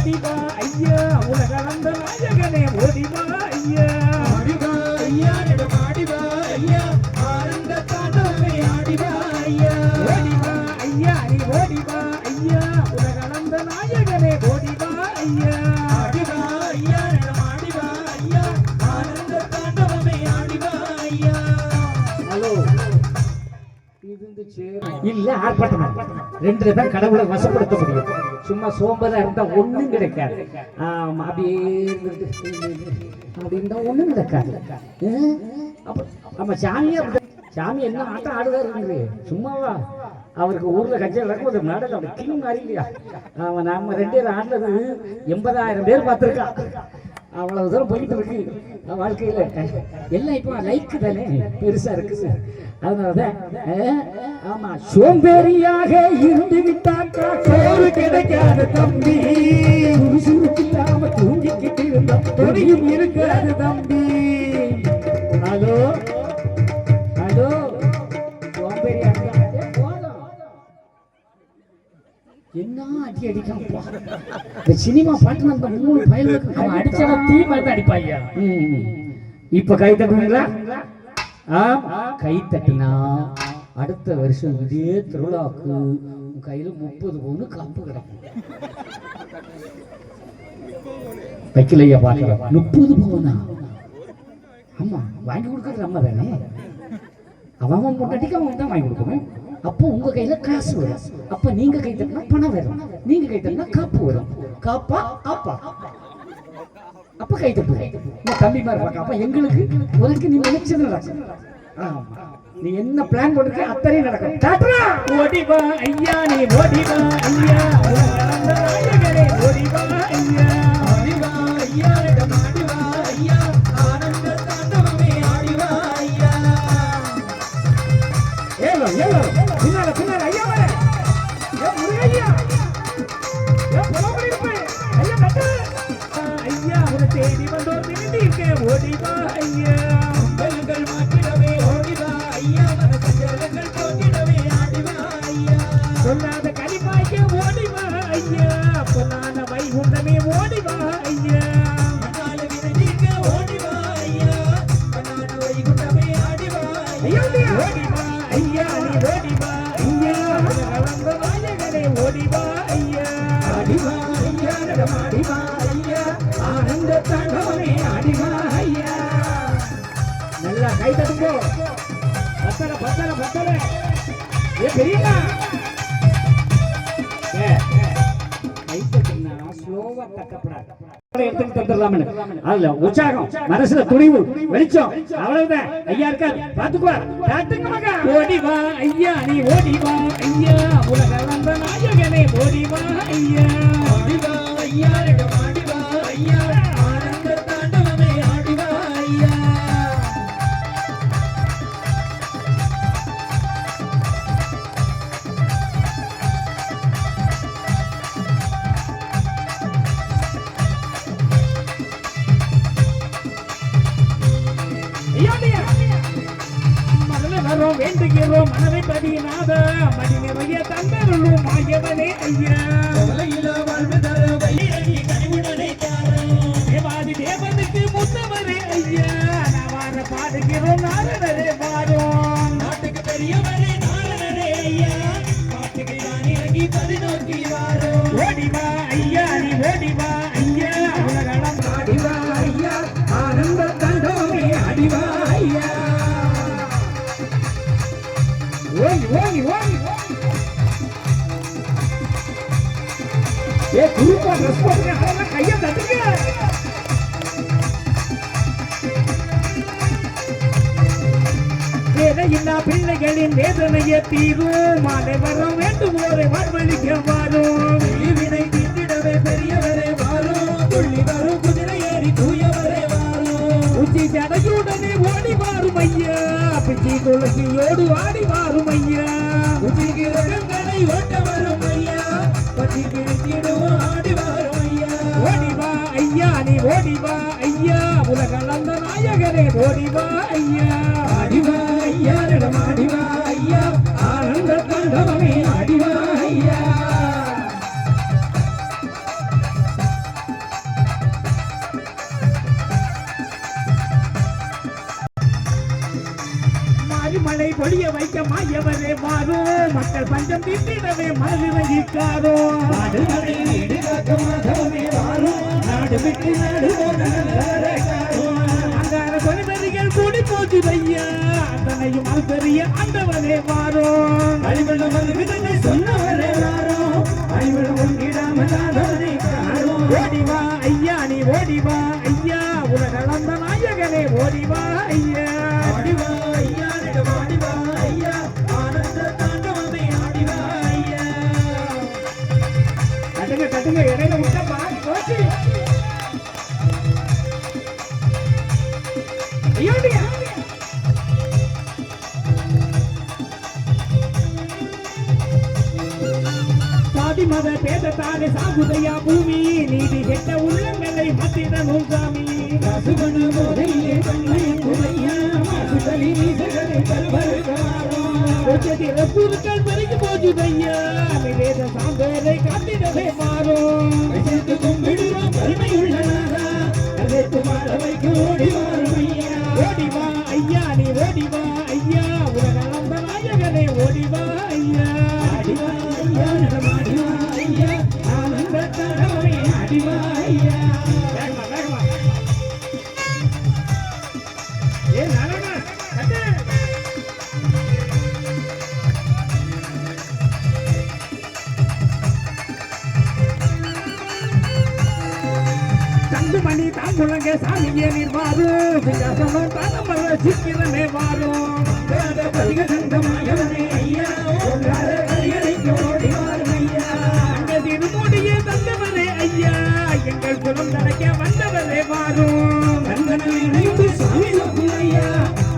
ஓடிவா ஐயா உலகளந்த நாயகனே ஓடிவா ஐயா ஆடிவா ஐயா ஆடிவா ஐயா ஆனந்த தாண்டவமே ஆடிவா ஐயா ஓடிவா ஐயா நீ ஓடிவா ஐயா உலகளந்த நாயகனே ஓடிவா ஐயா ஆடிவா ஐயா ஆடிவா ஐயா ஆனந்த தாண்டவமே ஆடிவா ஐயா. ஹலோ இல்ல ஆர்ப்பாட்டம் ரெண்டு தான் கடவுளை வசப்படுத்த முடியும். சும்மா சோம்பதா இருந்தா ஒண்ணும் கிடைக்காது. அப்படியே இருந்தா ஒண்ணும் நடக்காது. ஆமா சாமி என்ன ஆட்டம் ஆடுவாரு சும்மாவா அவருக்கு ஊர்ல கட்சி நடக்கும் ஒரு நாடகம் அப்படி கிங் மாதிரி இல்லையா. அவன் நம்ம 2 பேர் ஆடுறது 80,000 பேர் பார்த்துருக்கான். அவ்வளவு தூரம் போயிட்டு இருக்கு வாழ்க்கையில. எல்லாம் இப்போ லைக் தானே பெருசா இருக்குது. அதனாலதான் ஆமா சோம்பேறியாக இருந்து விட்டாக்கா சோறு கிடைக்காத தம்பி சுறுசுறுக்கில்லாம தூங்கிக்கிட்டு இருந்த துணியும் இருக்காது தம்பி. ஹலோ ஹலோ சோம்பேறியாக என்ன அடி அடிக்காமப்பா. இந்த சினிமா பாட்டு அந்த 3 பயலுக்கு அவன் அடிச்சவன் தீ மாதிரி அடிப்பாய்யா. இப்ப கை தட்டுவீங்களா? கை தட்டினா அடுத்த வருஷம் இதே திருவிழாவுக்கு கையில 30 பவுன் காப்பு கிடக்கும். வைக்கலையா பாக்குறோம் 30 பவுனா? ஆமா வாங்கி கொடுக்கறது நம்ம தானே. அவன் முன்னாடிக்கு அவன் தான் வாங்கி கொடுக்கணும். அப்போ உங்க கையில காசு வரும். அப்ப நீங்க கை தட்டினா பணம் வரும். நீங்க கை தட்டினா காப்பு வரும். காப்பா ஆப்பா அப்ப கை தட்டு தம்பி மாதிரி பார்க்க. அப்ப எங்களுக்கு உனக்கு நீ நினைச்சது நடக்கும். நீ என்ன பிளான் போட்டு அத்தனையும் நடக்கும். ஓடிவா ஐயா நீ ஓடிவா ஐயா ஓடிவா ஐயா ஆடிவா ஐயா ஆடிவா ஐயா ஆனந்த தாண்டவமே ஆடிவா ஐயா. ஏலோ ஏலோ பின்னால பின்னால ஐயா வர ஐயா ஐயா உன தேடி வந்தோர் நின்றுக்க ஓடிவா ஐயா உங்கள் மாற்றிடவே ஓடிவா ஐயா மனசஞ்சலங்கள் போக்கிடவே ஆடிவா ஐயா. சொல்லாத கலிமாய்க்க ஓடிவா ஐயா பொன்னான வைகுண்டமே ஓடிவா ஐயா மணால விரைந்தீர்க்க ஓடிவா ஐயா மணான வைகுண்டமே ஆடிவா ஐயா. ஓடிவா ஐயா நீ ஓடிவா ஐயா கலந்த நாயகனே ஓடிவா ஐயா ஆடிவா ஐயா ஆடிவா ஐயா ஆனந்த தாண்டவமே ஆடிவா ஐயா. நல்லா கை தட்டுங்கோ. பத்தல பத்தல பத்தல ஏ பெரியண்ணா கை தட்டுனா ஸ்லோவா தட்டப்படாது. எடுத்துட்டு தந்துடலாம்னு அதுல உற்சாகம் மனசுல துணிவு வெளிச்சம் அவ்வளவுதான். ஐயா இருக்கார் பாத்துக்குவா தாட்டுங்க மகா. ஓடிவா ஐயா நீ ஓடிவா ஐயா உலக வந்த நாயகனே ஓடிவா ஐயா ஆடிவா ஐயா ஆடிவா ஐயா ஆனந்த தாண்டவமே ஆடிவா ஐயா. வேண்டுகிறோம் மனதை பதினாத மணி நிறைய தந்தருளும் மாயவனே ஐயா கவலையில வாழ்வு தர வையகி கனிவுடனே தாரும் தேவாதி தேவனுக்கு முத்தவரே ஐயா நாவார பாடுகிறோம் நாரணரே வாரோம் நாட்டுக்கு பெரியவரே நாரணரே ஐயா பாட்டுக்கு நான் இறங்கி பதினோக்கி வாரோம். ஓடிவா ஐயா நீ ஓடிவா ஐயா உலகளம் ஆடிவா ஐயா ஆனந்த தாண்டவமே ஆடிவா ஐயா. ஓடி ஓடி ஓடி ஏ குருப்பா ட்ரெஸ் போட்டு அதெல்லாம் கையை தட்டுங்க. வேதையில்லா பிள்ளைகளின் வேதனையை தீரும் மாலை வரம் வேண்டும் ஒரு வாழ்வழிக்க வாரும். வினை தீண்டிடவே பெரியவரே வாரும் துள்ளி வரும் குதிரை ஏறி தூயவரே வாரும். உச்சி ஜடையுடனே ஓடி வாரும் ஐயா பிச்சி துளசியோடு ஆடி வாரும் ஐயா. உச்சி கிரகங்களை ஓட்ட வரும் ஐயா பச்சி கிழித்திடுவோம் ஆடி வரும் ஐயா. ஓடிவா ஐயா நீ ஓடிவா ஐயா உலகளந்த நாயகனே ஓடிவா ஐயா ஆடிவா ஐயா ஆடிவா ஐயா ஆனந்த தாண்டவமே ஆடிவா ஐயா. வைக்க மாயவரே மாறும் மக்கள் பஞ்சம் தீட்டிடவே மனது வகிக்காரோ நாடு நடை வீடு காக்க மாதவமே வாரும் நாடு விட்டு நாடு அங்கார கொலைவெறிகள் கூடி போச்சு ஐயா அத்தனையும் அது பெரிய ஆண்டவனே மாறோ அழிவெள்ள வந்து சொன்னவரே வாரும் அழிவெள்ள உங்கிடாமல் ஆதவனை காரும் ஓடிவா ஐயா நீ ஓடிவா ஐயா உலகளந்த நாயகனே ஓடிவா ஐயா ஆடிவா ஐயா ஆடிவா ஐயா ஆனந்த தாண்டவமே ஆடிவா ஐயா கட்டுங்க கட்டுங்க இடையில விட்டப்பா போச்சு ஐயோடியா சாதி மத பேதத்தாலே சாகுதையா பூமி நீதி கெட்ட உள்ளங்களை மாத்திடணும் சாமி காசுபண போதையிலே கண்ணையும் குறையா மாசுதலி மீசகளை பொறுக்கல் பெருகி போச்சு ஐயா வேத சாந்தோரை காத்திடவே மாறும் கும்பிடுவோம் வலிமையுள்ள நாதா அதற்கு மாற வைக்க ஓடி வாரும் ஐயா ஓடிவா ஐயா நீ ஓடிவா ஐயா உலகளந்த நாயகனே ஓடிவா ஐயா ஆடிவா ஐயா நடமாடிவா ஐயா ஆனந்த தாண்டவமே ஆடிவா ஐயா வேகமா வேகமா ஏ நானா கட்டு தங்குமணி தாங்குளங்க சாமியே நிர்வாரு விகாசமும் தானமர சிக்கிரமே வாரும் பதிக சங்கமாயவனே ஐயா ஒன்றார கையடைக்கு ஓடி வாரும் ஐயா அங்க திருமூடியே தந்தவரே ஐயா எங்கள் குலம் தடைக்க வந்தவரே வாரும் கங்கணம் இணைந்து சாமி நோக்கும் ஐயா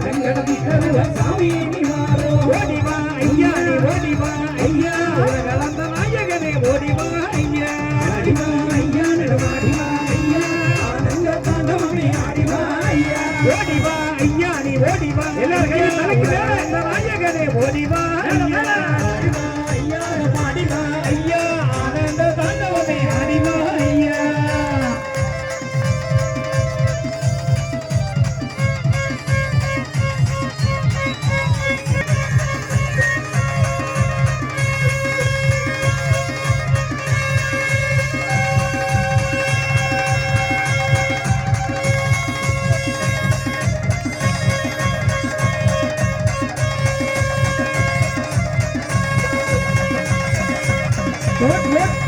கங்கணம் கருவ சாமி நீ வாரும் ஓடிவா ஐயா நீ ஓடிவா ஐயா உலகளந்த நாயகனே ஓடிவா ஐயா ஆடிவா ஐயா நடமாடிவா ஐயா ஆனந்த தாண்டவமே ஆடிவா ஐயா ஓடிவா ஐயா நீ ஓடிவா எல்லாரும் கையை தலைக்கு மேல இந்த நாயகனே ஓடிவா ஐயா ஆடிவா ஐயா பாடிவா ஐயா ஆனந்த தாண்டவமே ஆடிவா ஐயா What?